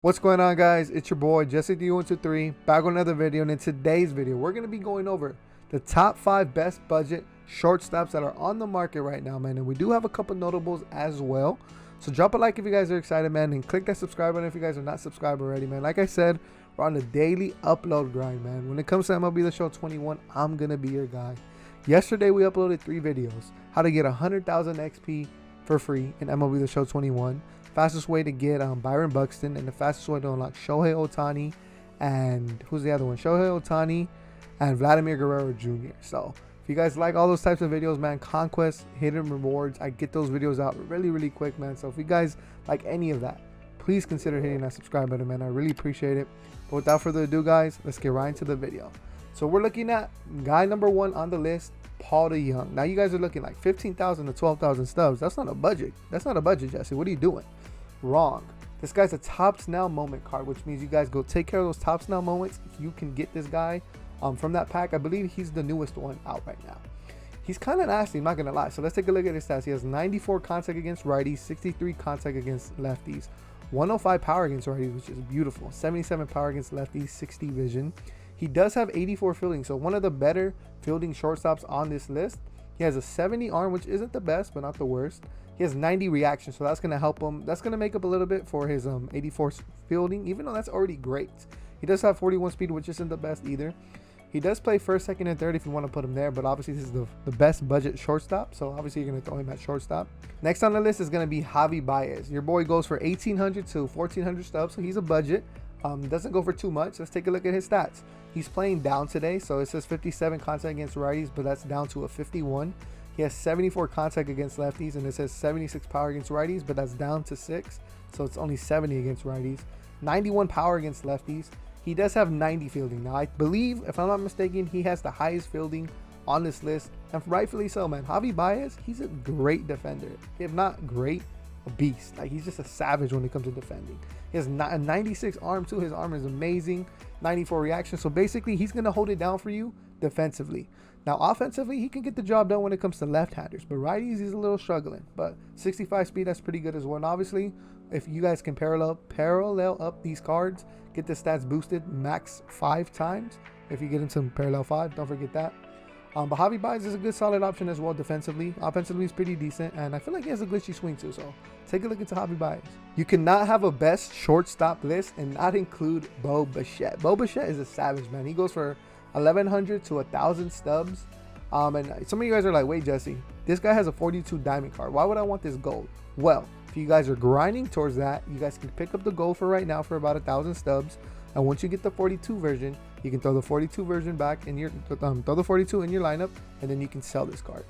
What's going on, guys? It's your boy Jesse D123 back with another video, and in today's video we're going to be going over the top 5 best budget shortstops that are on the market right now, man. And we do have a couple notables as well, so drop a like if you guys are excited, man, and click that subscribe button if you guys are not subscribed already, man. Like I said, we're on the daily upload grind, man. When it comes to MLB The Show 21, I'm gonna be your guy. Yesterday we uploaded 3 videos: how to get 100,000 XP for free in MLB The Show 21, fastest way to get Byron Buxton, and the fastest way to unlock Shohei Ohtani, and who's the other one? Shohei Ohtani and Vladimir Guerrero Jr. So if you guys like all those types of videos, man, conquest, hidden rewards, I get those videos out really quick, man. So if you guys like any of that, please consider hitting that subscribe button, man. I really appreciate it. But without further ado, guys, let's get right into the video. So we're looking at guy number 1 on the list, Paul DeYoung. Now you guys are looking like 15,000 to 12,000 stubs. That's not a budget. That's not a budget, Jesse. What are you doing? Wrong. This guy's a Tops Now moment card, which means you guys go take care of those Tops Now moments. If you can get this guy from that pack, I believe he's the newest one out right now. He's kind of nasty, I'm not gonna lie. So let's take a look at his stats. He has 94 contact against righties, 63 contact against lefties, 105 power against righties, which is beautiful, 77 power against lefties, 60 vision. He does have 84 fielding, so one of the better fielding shortstops on this list. He has a 70 arm, which isn't the best, but not the worst. He has 90 reaction, so that's going to help him. That's going to make up a little bit for his 84 fielding, even though that's already great. He does have 41 speed, which isn't the best either. He does play first, second, and third if you want to put him there, but obviously this is the best budget shortstop, so obviously you're going to throw him at shortstop. Next on the list is going to be Javier Baez. Your boy goes for 1,800 to 1,400 stubs, so he's a budget. Doesn't go for too much. Let's take a look at his stats. He's playing down today, so it says 57 contact against righties, but that's down to a 51. He has 74 contact against lefties, and it says 76 power against righties, but that's down to 6, so it's only 70 against righties. 91 power against lefties. He does have 90 fielding. Now I believe, if I'm not mistaken, he has the highest fielding on this list, and rightfully so, man. Javier Baez, he's a great defender. If not great, a beast. Like, he's just a savage when it comes to defending. He has a 96 arm too. His arm is amazing. 94 reaction. So basically he's going to hold it down for you defensively. Now offensively, he can get the job done when it comes to left-handers, but righties he's a little struggling. But 65 speed, that's pretty good as well. And obviously if you guys can parallel up these cards, get the stats boosted max 5 times if you get into parallel 5, don't forget that. But Javier Baez is a good solid option as well defensively. Offensively is pretty decent, and I feel like he has a glitchy swing too, so take a look into Javier Baez. You cannot have a best shortstop list and not include Bichette. Bichette is a savage, man. He goes for 1,100 to 1,000 stubs. And some of you guys are like, wait, Jesse, this guy has a 42 diamond card. Why would I want this gold? Well, if you guys are grinding towards that, you guys can pick up the gold for right now for about 1,000 stubs. And once you get the 42 version, you can throw the 42 version back in your throw the 42 in your lineup, and then you can sell this card.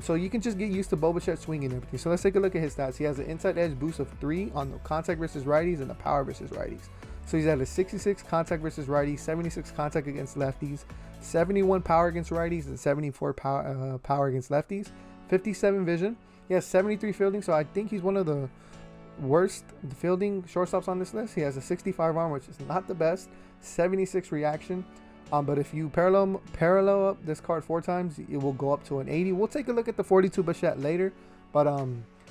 So you can just get used to Bichette's swing and everything. So let's take a look at his stats. He has an inside edge boost of 3 on the contact versus righties and the power versus righties. So he's at a 66 contact versus righties, 76 contact against lefties, 71 power against righties, and 74 power against lefties, 57 vision. He has 73 fielding, so I think he's one of the worst fielding shortstops on this list. He has a 65 arm, which is not the best, 76 reaction. But if you parallel up this card 4 times, it will go up to an 80. We'll take a look at the 42 Bichette later, but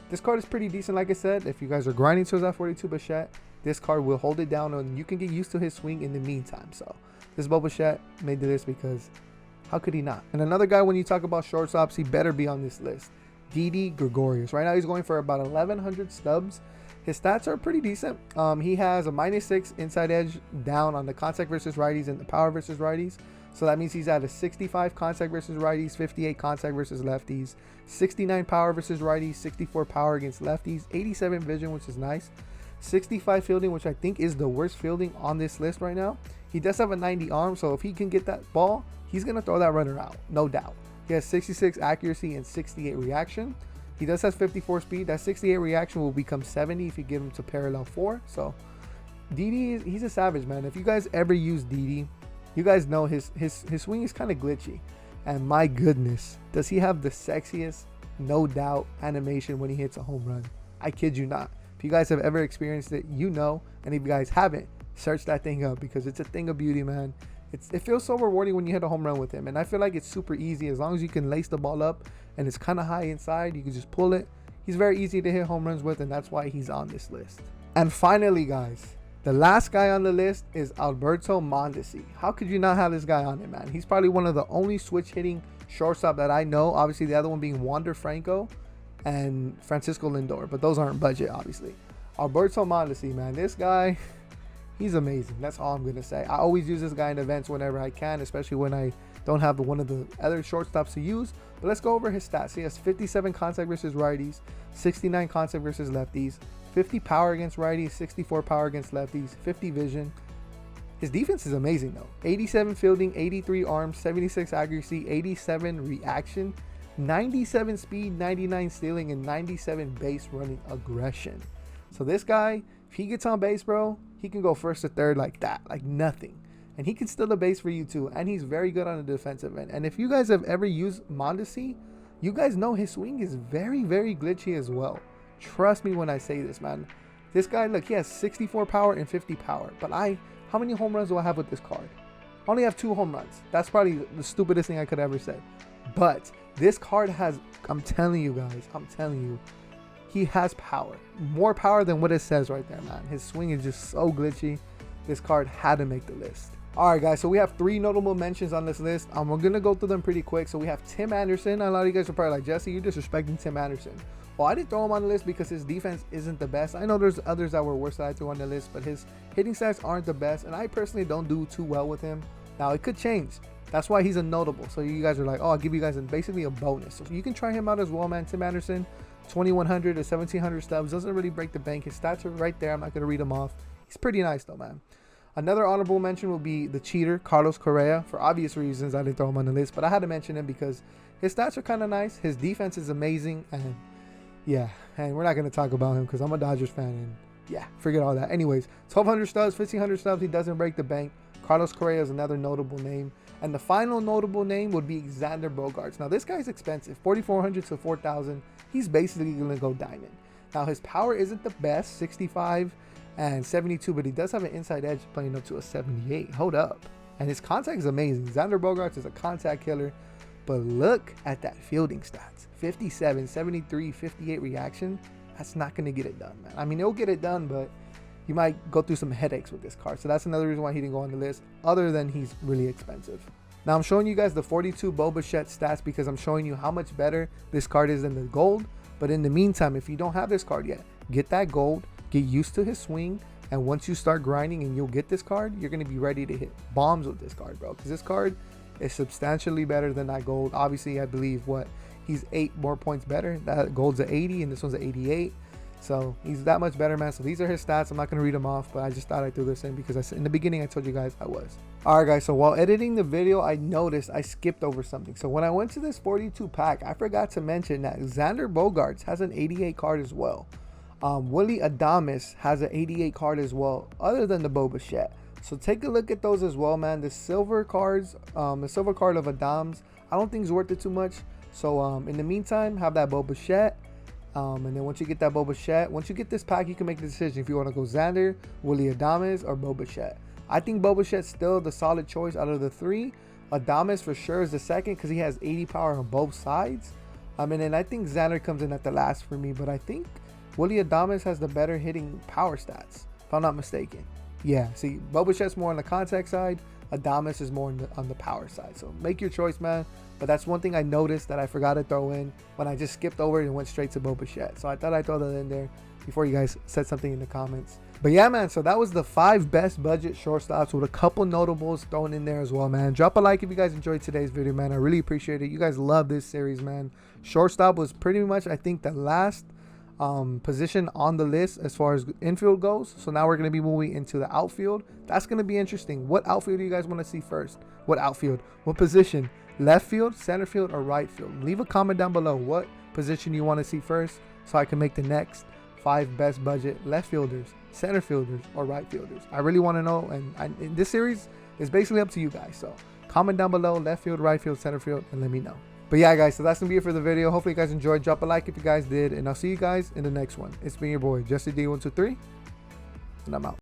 this card is pretty decent. Like I said, if you guys are grinding towards that 42 Bichette, this card will hold it down, and you can get used to his swing in the meantime. So this Bichette made the list because how could he not? And another guy, when you talk about shortstops, he better be on this list. Didi Gregorius. Right now he's going for about 1,100 stubs. His stats are pretty decent. He has a -6 inside edge down on the contact versus righties and the power versus righties. So that means he's at a 65 contact versus righties, 58 contact versus lefties, 69 power versus righties, 64 power against lefties, 87 vision, which is nice, 65 fielding, which I think is the worst fielding on this list right now. He does have a 90 arm, so if he can get that ball, he's going to throw that runner out, no doubt. He has 66 accuracy and 68 reaction. He does have 54 speed. That 68 reaction will become 70 if you get him to parallel 4. So Didi, he's a savage, man. If you guys ever use Didi, you guys know his swing is kind of glitchy. And my goodness, does he have the sexiest, no doubt, animation when he hits a home run. I kid you not. If you guys have ever experienced it, you know. And if you guys haven't, search that thing up because it's a thing of beauty, man. It feels so rewarding when you hit a home run with him, and I feel like it's super easy as long as you can lace the ball up and it's kind of high inside. You can just pull it. He's very easy to hit home runs with, and that's why he's on this list. And finally, guys, The last guy on the list is Alberto Mondesi. How could you not have this guy on it, man? He's probably one of the only switch hitting shortstop that I know. Obviously, the other one being Wander Franco and Francisco Lindor, but those aren't budget, obviously. Alberto Mondesi, man, this guy, he's amazing. That's all I'm going to say. I always use this guy in events whenever I can, especially when I don't have one of the other shortstops to use. But let's go over his stats. He has 57 contact versus righties, 69 contact versus lefties, 50 power against righties, 64 power against lefties, 50 vision. His defense is amazing though. 87 fielding, 83 arms, 76 accuracy, 87 reaction, 97 speed, 99 stealing, and 97 base running aggression. So this guy, if he gets on base, bro, he can go first to third like that, like nothing. And he can steal the base for you too. And he's very good on the defensive end. And if you guys have ever used Mondesi, you guys know his swing is very, very glitchy as well. Trust me when I say this, man. This guy, look, he has 64 power and 50 power. But how many home runs do I have with this card? I only have 2 home runs. That's probably the stupidest thing I could ever say. But this card has, I'm telling you guys, I'm telling you, he has power. More power than what it says right there, man. His swing is just so glitchy. This card had to make the list. All right, guys, so we have 3 notable mentions on this list. We're going to go through them pretty quick. So we have Tim Anderson. A lot of you guys are probably like, Jesse, you're disrespecting Tim Anderson. Well, I didn't throw him on the list because his defense isn't the best. I know there's others that were worse that I threw on the list, but his hitting stats aren't the best, and I personally don't do too well with him. Now, it could change. That's why he's a notable. So you guys are like, oh, I'll give you guys basically a bonus. So you can try him out as well, man. Tim Anderson, 2,100 to 1,700 stubs. Doesn't really break the bank. His stats are right there. I'm not going to read them off. He's pretty nice, though, man. Another honorable mention will be the cheater, Carlos Correa. For obvious reasons, I didn't throw him on the list, but I had to mention him because his stats are kind of nice. His defense is amazing, and yeah, and we're not going to talk about him because I'm a Dodgers fan, and yeah, forget all that. Anyways, 1,200 stubs, 1,500 stubs. He doesn't break the bank. Carlos Correa is another notable name. And the final notable name would be Xander Bogert. Now, this guy's expensive, 4,400 to 4,000. He's basically going to go diamond. Now, his power isn't the best, 65 and 72, but he does have an inside edge playing up to a 78. Hold up. And his contact is amazing. Xander Bogert is a contact killer. But look at that fielding stats. 57, 73, 58 reaction. That's not going to get it done, man. I mean, it'll get it done, but you might go through some headaches with this card. So that's another reason why he didn't go on the list, other than he's really expensive. Now I'm showing you guys the 42 Bichette stats because I'm showing you how much better this card is than the gold. But in the meantime, if you don't have this card yet, get that gold, get used to his swing, and once you start grinding and you'll get this card, you're going to be ready to hit bombs with this card, bro. Because this card is substantially better than that gold. Obviously, I believe he's 8 more points better. That gold's a 80 and this one's a 88. So he's that much better, man. So these are his stats. I'm not going to read them off, but I just thought I threw this in because in the beginning I told you guys I was. All right, guys. So while editing the video, I noticed I skipped over something. So when I went to this 42 pack, I forgot to mention that Xander Bogert has an 88 card as well. Willie Adames has an 88 card as well, other than the Bichette. So take a look at those as well, man. The silver cards, the silver card of Adames, I don't think is worth it too much. So in the meantime, have that Bichette. And then once you get that Bichette, once you get this pack, you can make the decision if you want to go Xander, Willie Adames, or Bichette. I think Bichette's still the solid choice out of the 3. Adames for sure is the second because he has 80 power on both sides. And then I think Xander comes in at the last for me, but I think Willie Adames has the better hitting power stats, if I'm not mistaken. Yeah, see, Bichette's more on the contact side. Adames is more on the power side. So make your choice, man. But that's one thing I noticed that I forgot to throw in when I just skipped over it and went straight to Bichette. So I thought I'd throw that in there before you guys said something in the comments. But yeah, man, so that was the 5 best budget shortstops with a couple notables thrown in there as well, man. Drop a like if you guys enjoyed today's video, man. I really appreciate it. You guys love this series, man. Shortstop was pretty much, I think, the last position on the list as far as infield goes. So now we're going to be moving into the outfield. That's going to be interesting. What outfield do you guys want to see first? What outfield? What position? Left field, center field, or right field? Leave a comment down below what position you want to see first so I can make the next 5 best budget left fielders, center fielders, or right fielders. I really want to know, and this series is basically up to you guys. So comment down below, left field, right field, center field, and let me know. But yeah, guys, so that's going to be it for the video. Hopefully you guys enjoyed. Drop a like if you guys did, and I'll see you guys in the next one. It's been your boy, Jesse D123, and I'm out.